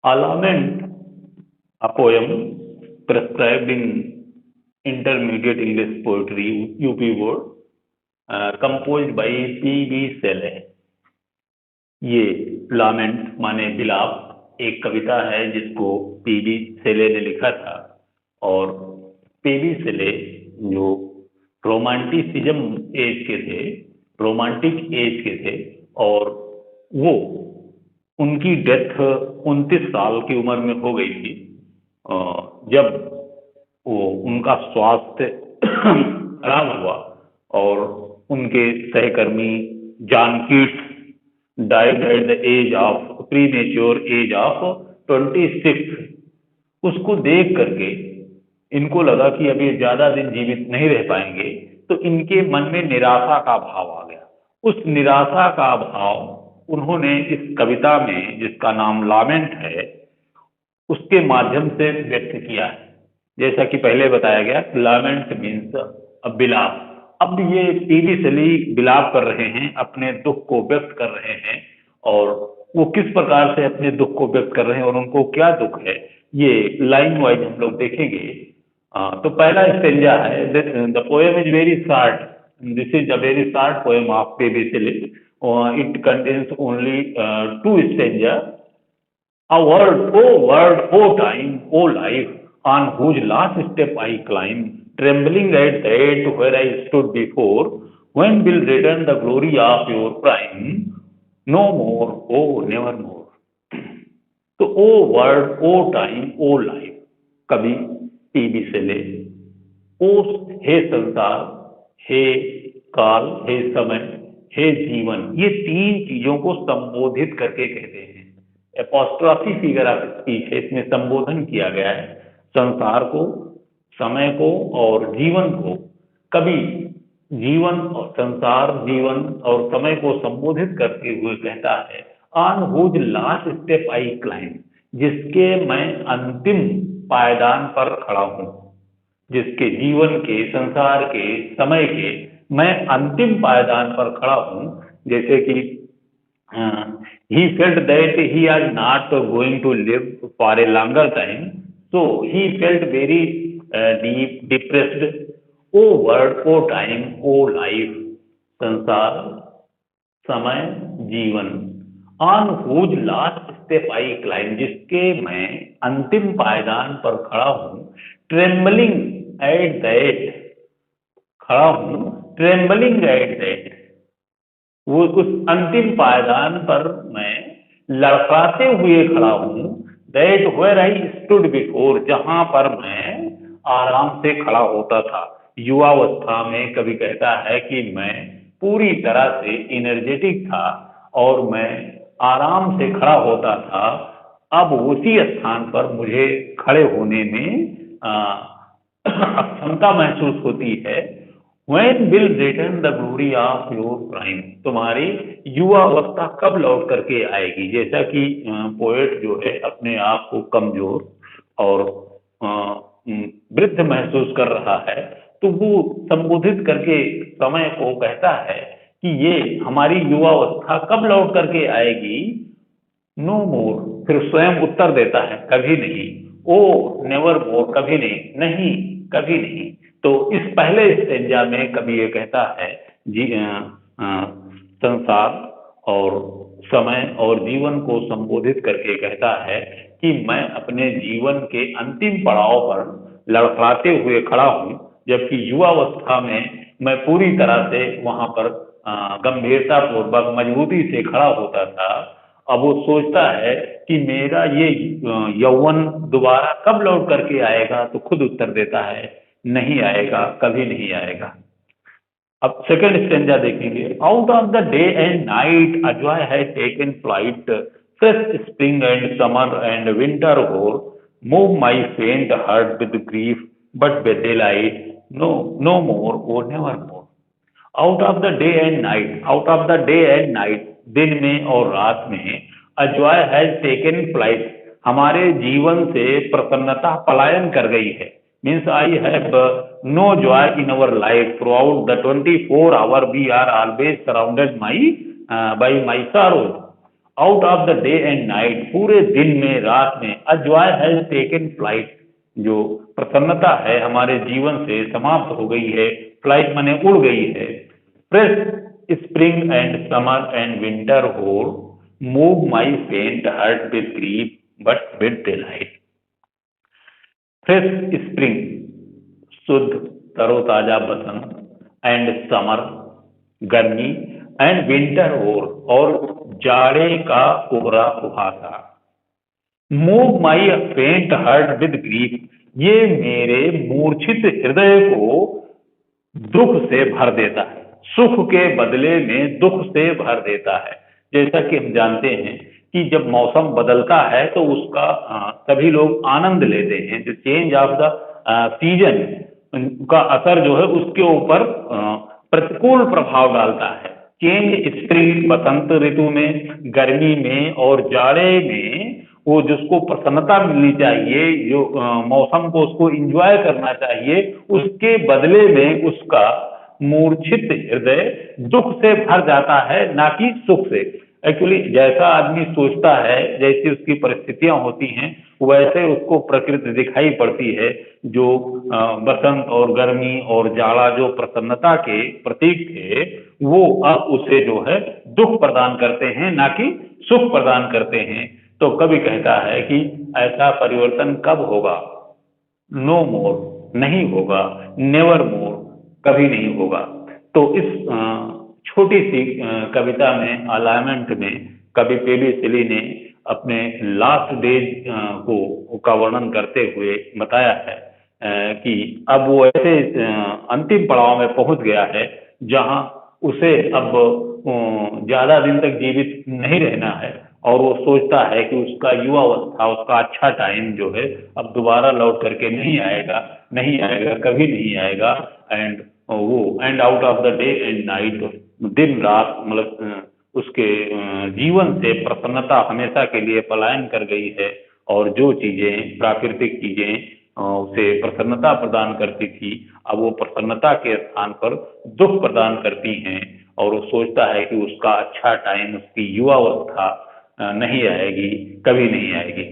A lament, a poem prescribed in intermediate English poetry UP board, composed by P.B. Shelley. ये लामेंट माने विलाप एक कविता है जिसको पीबी सेले ने लिखा था। और पीबी सेले जो रोमांटिसिज्म एज के थे, रोमांटिक एज के थे, और वो उनकी डेथ 29 साल की उम्र में हो गई थी। जब वो उनका स्वास्थ्य खराब हुआ और उनके सहकर्मी John Keats died at the age of premature age of 26। उसको देख करके इनको लगा कि अब ये ज्यादा दिन जीवित नहीं रह पाएंगे, तो इनके मन में निराशा का भाव आ गया। उस निराशा का भाव उन्होंने इस कविता में, जिसका नाम लामेंट है, उसके माध्यम से व्यक्त किया है। जैसा कि पहले बताया गया, लामेंट मीन्स विलाप। अब ये पीली सली विलाप कर रहे हैं, अपने दुख को व्यक्त कर रहे हैं। और वो किस प्रकार से अपने दुख को व्यक्त कर रहे हैं और उनको क्या दुख है, ये लाइन वाइज हम लोग देखेंगे। तो पहला स्टेंजा है, the poem is very short. This is a very short poem of P B Shelley. It contains only 2 stanza. O time, O life, on whose last step I climb, trembling at that where I stood before, when will return the glory of your prime? No more, oh, never more. तो ओ world, O time, O life, कवि PB सेले। ओ हे संसार, हे काल, हे समय, हे जीवन, ये 3 चीजों को संबोधित करके कहते हैं। एपोस्ट्रॉफी फिगर ऑफ स्पीच है, इसमें संबोधन किया गया है संसार को, समय को और जीवन को। कवि जीवन और संसार, जीवन और समय को संबोधित करते हुए कहता है, on whose last step I climb, जिसके मैं अंतिम पायदान पर खड़ा हूं। जिसके जीवन के, संसार के, समय के मैं अंतिम पायदान पर खड़ा हूं। जैसे कि he felt that he was not going to live for a longer time, so he felt very deep depressed. O world, O time, O life, संसार, समय, जीवन, on whose last step I climb, जिसके मैं अंतिम पायदान पर खड़ा हूं। ट्रेम्बलिंग एट दैट, खड़ा हूं ट्रेम्बलिंग एट दैट, वो उस अंतिम पायदान पर मैं लड़खड़ाते हुए खड़ा हूं। That where I stood before, जहां पर मैं आराम से खड़ा होता था। युवावस्था में कवि कहता है कि मैं पूरी तरह से एनर्जेटिक था और मैं आराम से खड़ा होता था। अब उसी स्थान पर मुझे खड़े होने में अक्षमता महसूस होती है। When will return the glory of your prime, तुम्हारी युवा अवस्था कब लौट करके आएगी। जैसा कि पोएट जो है अपने आप को कमजोर और वृद्ध महसूस कर रहा है, तो वो संबोधित करके समय को कहता है कि ये हमारी युवा अवस्था कब लौट करके आएगी। नो मोर, फिर स्वयं उत्तर देता है, कभी नहीं। ओ नेवर मोर, कभी नहीं, नहीं कभी नहीं। तो इस पहले स्टेंजा में कवि ये कहता है, संसार और समय और जीवन को संबोधित करके कहता है कि मैं अपने जीवन के अंतिम पड़ाव पर लड़खड़ाते हुए खड़ा हूं। जबकि युवावस्था में मैं पूरी तरह से वहां पर गंभीरता पूर्वक मजबूती से खड़ा होता था। अब वो सोचता है कि मेरा ये यौवन दोबारा कब लौट करके आएगा, तो खुद उत्तर देता है, नहीं आएगा, कभी नहीं आएगा। अब सेकंड स्टेंजा देखेंगे। Out of the day and night a joy has taken flight, fresh spring and summer and winter hoar, move my faint heart with grief but with delight, no no more, O never more. Out of the day and night, out of the day and night, दिन में और रात में, a joy has taken flight, हमारे जीवन से प्रसन्नता पलायन कर गई है। Means I have no joy in our life throughout the 24 hour, we are always surrounded by my sorrow. Out of the day and night, पूरे दिन में रात में, a joy has taken flight, जो प्रसन्नता है हमारे जीवन से समाप्त हो गई है, फ्लाइट माने उड़ गई है। Fresh spring and summer and winter hoar move my faint heart with grief but with delight. Fresh spring, शुद्ध तरोताजा बसंत, एंड समर, गर्मी, एंड विंटर और जाड़े का कोहरा कुहासा। Move my faint heart with grief, ये मेरे मूर्छित हृदय को दुख से भर देता है, सुख के बदले में दुख से भर देता है। जैसा कि हम जानते हैं कि जब मौसम बदलता है तो उसका सभी लोग आनंद लेते हैं। जो चेंज ऑफ द सीजन का असर जो है उसके ऊपर प्रतिकूल प्रभाव डालता है। चेंज स्प्रिंग बसंत ऋतु में, गर्मी में और जाड़े में वो जिसको प्रसन्नता मिलनी चाहिए, जो मौसम को उसको एंजॉय करना चाहिए, उसके बदले में उसका मूर्छित हृदय दुख से भर जाता है, ना कि सुख से। एक्चुअली जैसा आदमी सोचता है, जैसी उसकी परिस्थितियां होती हैं, वैसे उसको प्रकृति दिखाई पड़ती है। जो बसंत और गर्मी और जाड़ा जो प्रसन्नता के प्रतीक थे, वो अब उसे जो है दुख प्रदान करते हैं, ना कि सुख प्रदान करते हैं। तो कवि कहता है कि ऐसा परिवर्तन कब होगा? नो मोर, नहीं होगा। नेवर मोर, कभी नहीं होगा। तो इस छोटी सी कविता में, अलाइनमेंट में, कवि पेबी शेली ने अपने लास्ट डेज को का वर्णन करते हुए बताया है कि अब वो ऐसे अंतिम पड़ाव में पहुंच गया है जहां उसे अब ज्यादा दिन तक जीवित नहीं रहना है, और वो सोचता है कि उसका युवावस्था, उसका अच्छा टाइम जो है अब दोबारा लौट करके नहीं आएगा, नहीं आएगा, कभी नहीं आएगा। एंड वो and out of the day and night, दिन रात, मतलब उसके जीवन से प्रसन्नता हमेशा के लिए पलायन कर गई है। और जो चीजें, प्राकृतिक चीजें उसे प्रसन्नता प्रदान करती थी, अब वो प्रसन्नता के स्थान पर दुख प्रदान करती हैं। और वो सोचता है कि उसका अच्छा टाइम, उसकी युवावस्था नहीं आएगी, कभी नहीं आएगी।